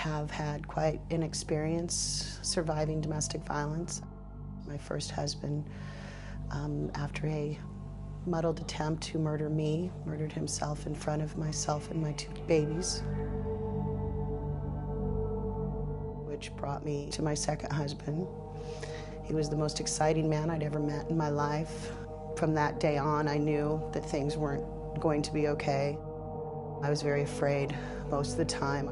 have had quite an experience surviving domestic violence. My first husband, after a muddled attempt to murder me, murdered himself in front of myself and my 2 babies, which brought me to my second husband. He was the most exciting man I'd ever met in my life. From that day on, I knew that things weren't going to be okay. I was very afraid most of the time.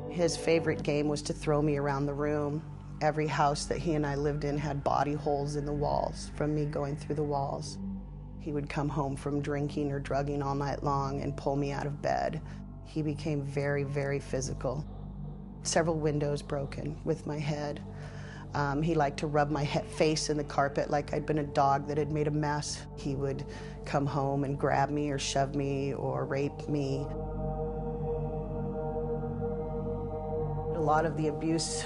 His favorite game was to throw me around the room. Every house that he and I lived in had body holes in the walls from me going through the walls. He would come home from drinking or drugging all night long and pull me out of bed. He became very, very physical. Several windows broken with my head. He liked to rub my face in the carpet like I'd been a dog that had made a mess. He would come home and grab me or shove me or rape me. A lot of the abuse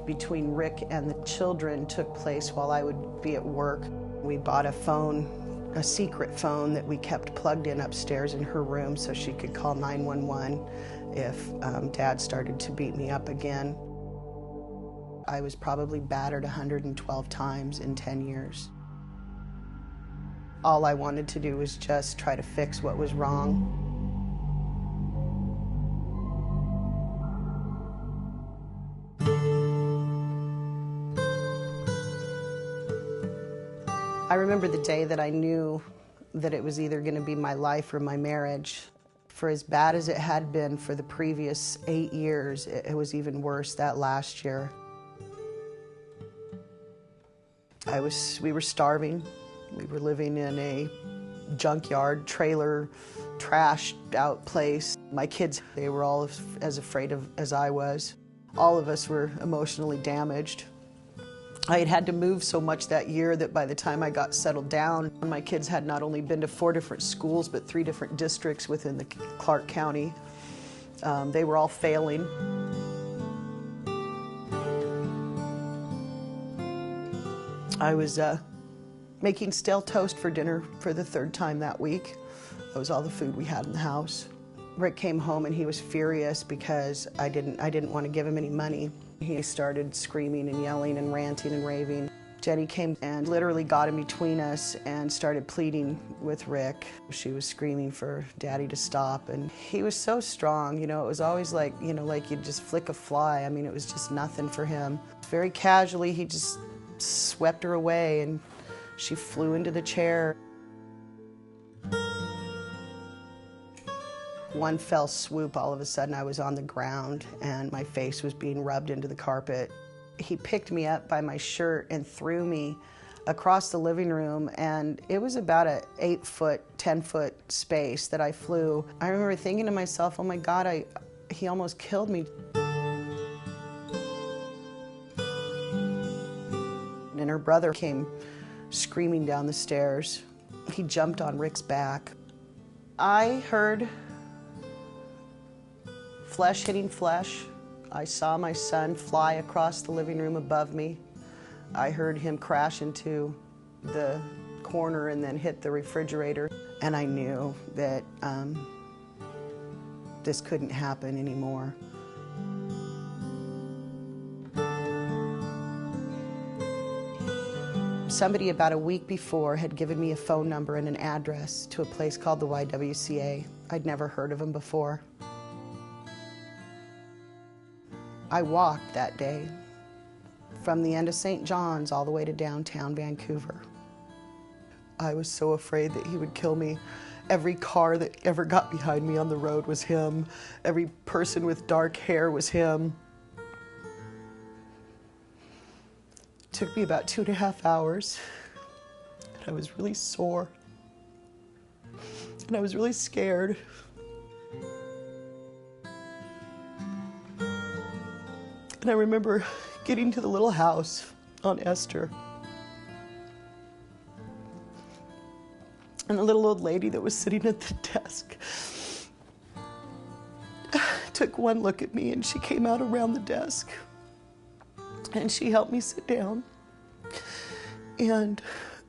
between Rick and the children took place while I would be at work. We bought a phone, a secret phone that we kept plugged in upstairs in her room so she could call 911 if Dad started to beat me up again. I was probably battered 112 times in 10 years. All I wanted to do was just try to fix what was wrong. I remember the day that I knew that it was either going to be my life or my marriage. For as bad as it had been for the previous 8 years, it was even worse that last year. We were starving. We were living in a junkyard, trailer, trashed out place. My kids, they were all as afraid as I was. All of us were emotionally damaged. I had had to move so much that year that by the time I got settled down, my kids had not only been to 4 different schools, but 3 different districts within the Clark County. They were all failing. I was making stale toast for dinner for the 3rd time that week. That was all the food we had in the house. Rick came home and he was furious because I didn't want to give him any money. He started screaming and yelling and ranting and raving. Jenny came and literally got in between us and started pleading with Rick. She was screaming for Daddy to stop, and he was so strong. You know, it was always like, you know, like you'd just flick a fly. I mean, it was just nothing for him. Very casually, he just swept her away and she flew into the chair. One fell swoop, all of a sudden I was on the ground and my face was being rubbed into the carpet. He picked me up by my shirt and threw me across the living room, and it was about a 8-foot, 10-foot space that I flew. I remember thinking to myself, oh my God, he almost killed me. And her brother came screaming down the stairs. He jumped on Rick's back. I heard flesh hitting flesh. I saw my son fly across the living room above me. I heard him crash into the corner and then hit the refrigerator. And I knew that this couldn't happen anymore. Somebody about a week before had given me a phone number and an address to a place called the YWCA. I'd never heard of them before. I walked that day from the end of St. John's all the way to downtown Vancouver. I was so afraid that he would kill me. Every car that ever got behind me on the road was him. Every person with dark hair was him. It took me about 2.5 hours, and I was really sore, and I was really scared. And I remember getting to the little house on Esther. And the little old lady that was sitting at the desk took one look at me, and she came out around the desk. And she helped me sit down. And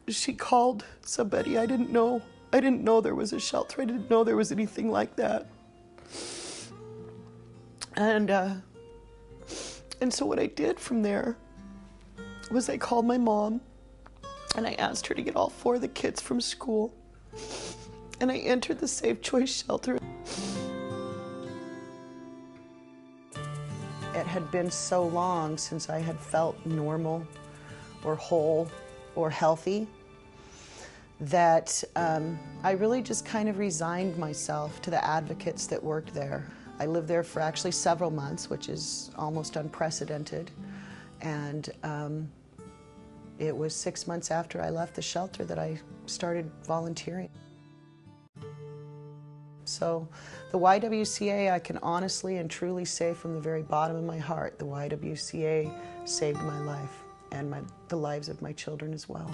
she called somebody. I didn't know there was a shelter. I didn't know there was anything like that. And so what I did from there was I called my mom and I asked her to get all 4 of the kids from school. And I entered the Safe Choice shelter. It had been so long since I had felt normal or whole or healthy that I really just kind of resigned myself to the advocates that worked there. I lived there for actually several months, which is almost unprecedented. And it was 6 months after I left the shelter that I started volunteering. So the YWCA, I can honestly and truly say from the very bottom of my heart, the YWCA saved my life and the lives of my children as well.